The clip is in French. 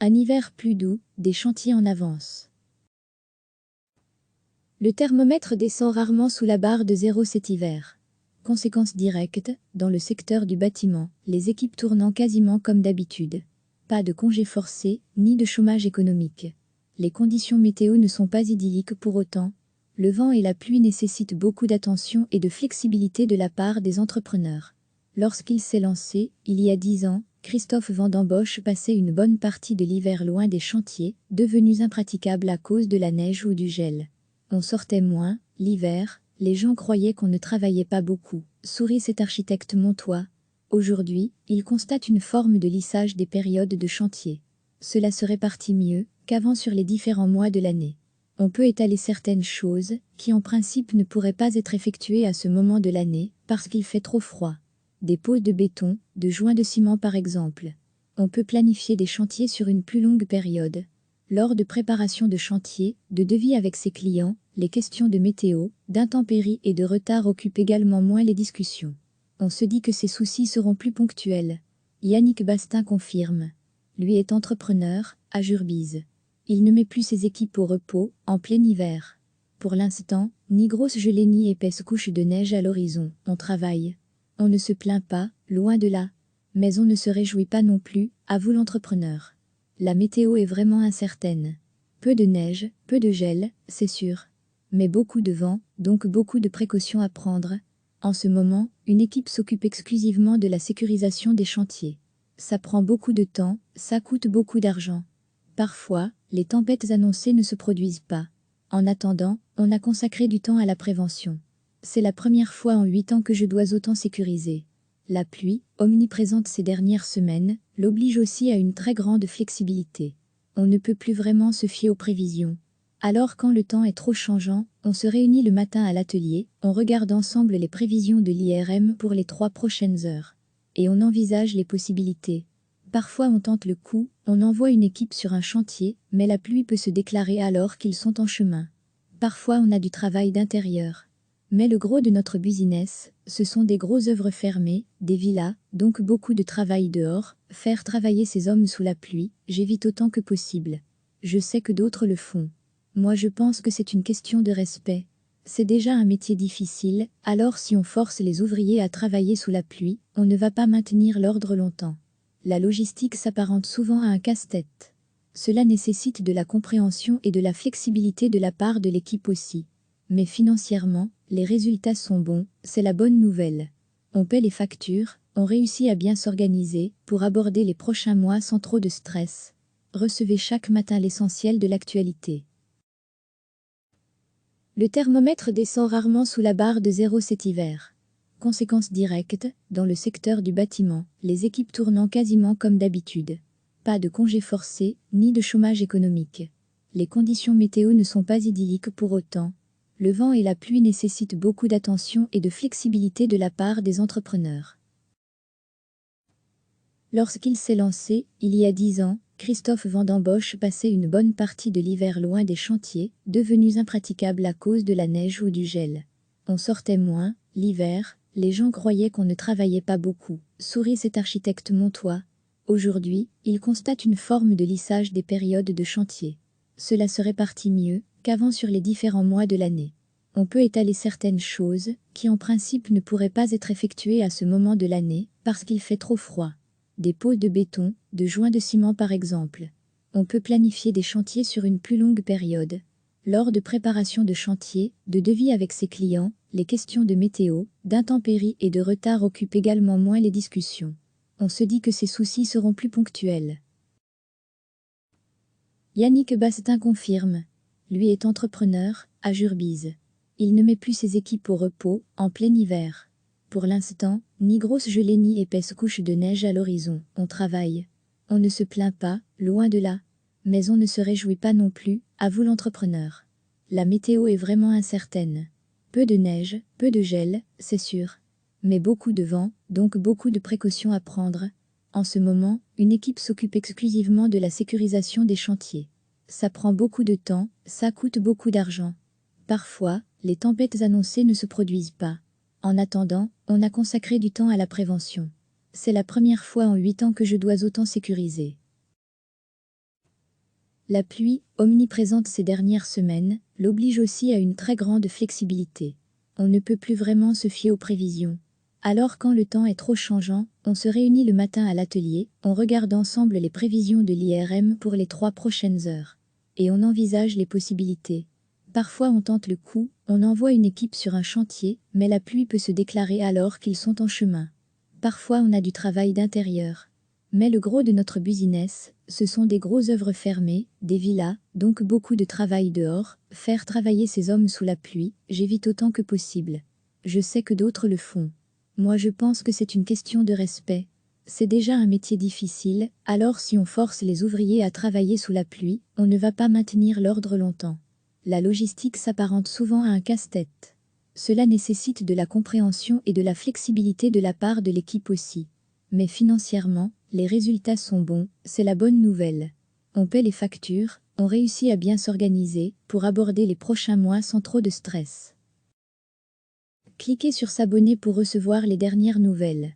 Un hiver plus doux, des chantiers en avance. Le thermomètre descend rarement sous la barre de 0 cet hiver. Conséquence directe, dans le secteur du bâtiment, les équipes tournant quasiment comme d'habitude. Pas de congés forcés, ni de chômage économique. Les conditions météo ne sont pas idylliques pour autant. Le vent et la pluie nécessitent beaucoup d'attention et de flexibilité de la part des entrepreneurs. Lorsqu'il s'est lancé, il y a 10 ans, Christophe Vandembosch passait une bonne partie de l'hiver loin des chantiers, devenus impraticables à cause de la neige ou du gel. On sortait moins, l'hiver, les gens croyaient qu'on ne travaillait pas beaucoup, sourit cet architecte montois. Aujourd'hui, il constate une forme de lissage des périodes de chantier. Cela se répartit mieux qu'avant sur les différents mois de l'année. On peut étaler certaines choses qui en principe ne pourraient pas être effectuées à ce moment de l'année parce qu'il fait trop froid. Des pots de béton, de joints de ciment par exemple. On peut planifier des chantiers sur une plus longue période. Lors de préparation de chantier, de devis avec ses clients, les questions de météo, d'intempéries et de retard occupent également moins les discussions. On se dit que ces soucis seront plus ponctuels. Yannick Bastin confirme. Lui est entrepreneur, à Jurbise. Il ne met plus ses équipes au repos, en plein hiver. Pour l'instant, ni grosse gelée ni épaisse couche de neige à l'horizon, on travaille. On ne se plaint pas, loin de là. Mais on ne se réjouit pas non plus, avoue l'entrepreneur. La météo est vraiment incertaine. Peu de neige, peu de gel, c'est sûr. Mais beaucoup de vent, donc beaucoup de précautions à prendre. En ce moment, une équipe s'occupe exclusivement de la sécurisation des chantiers. Ça prend beaucoup de temps, ça coûte beaucoup d'argent. Parfois, les tempêtes annoncées ne se produisent pas. En attendant, on a consacré du temps à la prévention. C'est la première fois en 8 ans que je dois autant sécuriser. La pluie, omniprésente ces dernières semaines, l'oblige aussi à une très grande flexibilité. On ne peut plus vraiment se fier aux prévisions. Alors quand le temps est trop changeant, on se réunit le matin à l'atelier, on regarde ensemble les prévisions de l'IRM pour les 3 prochaines heures. Et on envisage les possibilités. Parfois on tente le coup, on envoie une équipe sur un chantier, mais la pluie peut se déclarer alors qu'ils sont en chemin. Parfois on a du travail d'intérieur. Mais le gros de notre business, ce sont des grosses œuvres fermées, des villas, donc beaucoup de travail dehors. Faire travailler ces hommes sous la pluie, j'évite autant que possible. Je sais que d'autres le font. Moi je pense que c'est une question de respect. C'est déjà un métier difficile, alors si on force les ouvriers à travailler sous la pluie, on ne va pas maintenir l'ordre longtemps. La logistique s'apparente souvent à un casse-tête. Cela nécessite de la compréhension et de la flexibilité de la part de l'équipe aussi. Mais financièrement, les résultats sont bons, c'est la bonne nouvelle. On paie les factures, on réussit à bien s'organiser pour aborder les prochains mois sans trop de stress. Recevez chaque matin l'essentiel de l'actualité. Le thermomètre descend rarement sous la barre de 0 cet hiver. Conséquence directe, dans le secteur du bâtiment, les équipes tournant quasiment comme d'habitude. Pas de congés forcés, ni de chômage économique. Les conditions météo ne sont pas idylliques pour autant. Le vent et la pluie nécessitent beaucoup d'attention et de flexibilité de la part des entrepreneurs. Lorsqu'il s'est lancé, il y a 10 ans, Christophe Vandembosch passait une bonne partie de l'hiver loin des chantiers, devenus impraticables à cause de la neige ou du gel. On sortait moins, l'hiver, les gens croyaient qu'on ne travaillait pas beaucoup, sourit cet architecte montois. Aujourd'hui, il constate une forme de lissage des périodes de chantier. Cela se répartit mieux qu'avant sur les différents mois de l'année. On peut étaler certaines choses qui en principe ne pourraient pas être effectuées à ce moment de l'année parce qu'il fait trop froid. Des pots de béton, de joints de ciment par exemple. On peut planifier des chantiers sur une plus longue période. Lors de préparation de chantier, de devis avec ses clients, les questions de météo, d'intempéries et de retard occupent également moins les discussions. On se dit que ces soucis seront plus ponctuels. Yannick Bastin confirme. Lui est entrepreneur, à Jurbise. Il ne met plus ses équipes au repos, en plein hiver. Pour l'instant, ni grosse gelée ni épaisse couche de neige à l'horizon, on travaille. On ne se plaint pas, loin de là. Mais on ne se réjouit pas non plus, avoue l'entrepreneur. La météo est vraiment incertaine. Peu de neige, peu de gel, c'est sûr. Mais beaucoup de vent, donc beaucoup de précautions à prendre. En ce moment, une équipe s'occupe exclusivement de la sécurisation des chantiers. Ça prend beaucoup de temps, ça coûte beaucoup d'argent. Parfois, les tempêtes annoncées ne se produisent pas. En attendant, on a consacré du temps à la prévention. C'est la première fois en 8 ans que je dois autant sécuriser. La pluie, omniprésente ces dernières semaines, l'oblige aussi à une très grande flexibilité. On ne peut plus vraiment se fier aux prévisions. Alors quand le temps est trop changeant, on se réunit le matin à l'atelier, on regarde ensemble les prévisions de l'IRM pour les 3 prochaines heures. Et on envisage les possibilités. Parfois on tente le coup, on envoie une équipe sur un chantier, mais la pluie peut se déclarer alors qu'ils sont en chemin. Parfois on a du travail d'intérieur. Mais le gros de notre business, ce sont des grosses œuvres fermées, des villas, donc beaucoup de travail dehors. Faire travailler ces hommes sous la pluie, j'évite autant que possible. Je sais que d'autres le font. Moi je pense que c'est une question de respect. C'est déjà un métier difficile, alors si on force les ouvriers à travailler sous la pluie, on ne va pas maintenir l'ordre longtemps. La logistique s'apparente souvent à un casse-tête. Cela nécessite de la compréhension et de la flexibilité de la part de l'équipe aussi. Mais financièrement, les résultats sont bons, c'est la bonne nouvelle. On paie les factures, on réussit à bien s'organiser pour aborder les prochains mois sans trop de stress. Cliquez sur s'abonner pour recevoir les dernières nouvelles.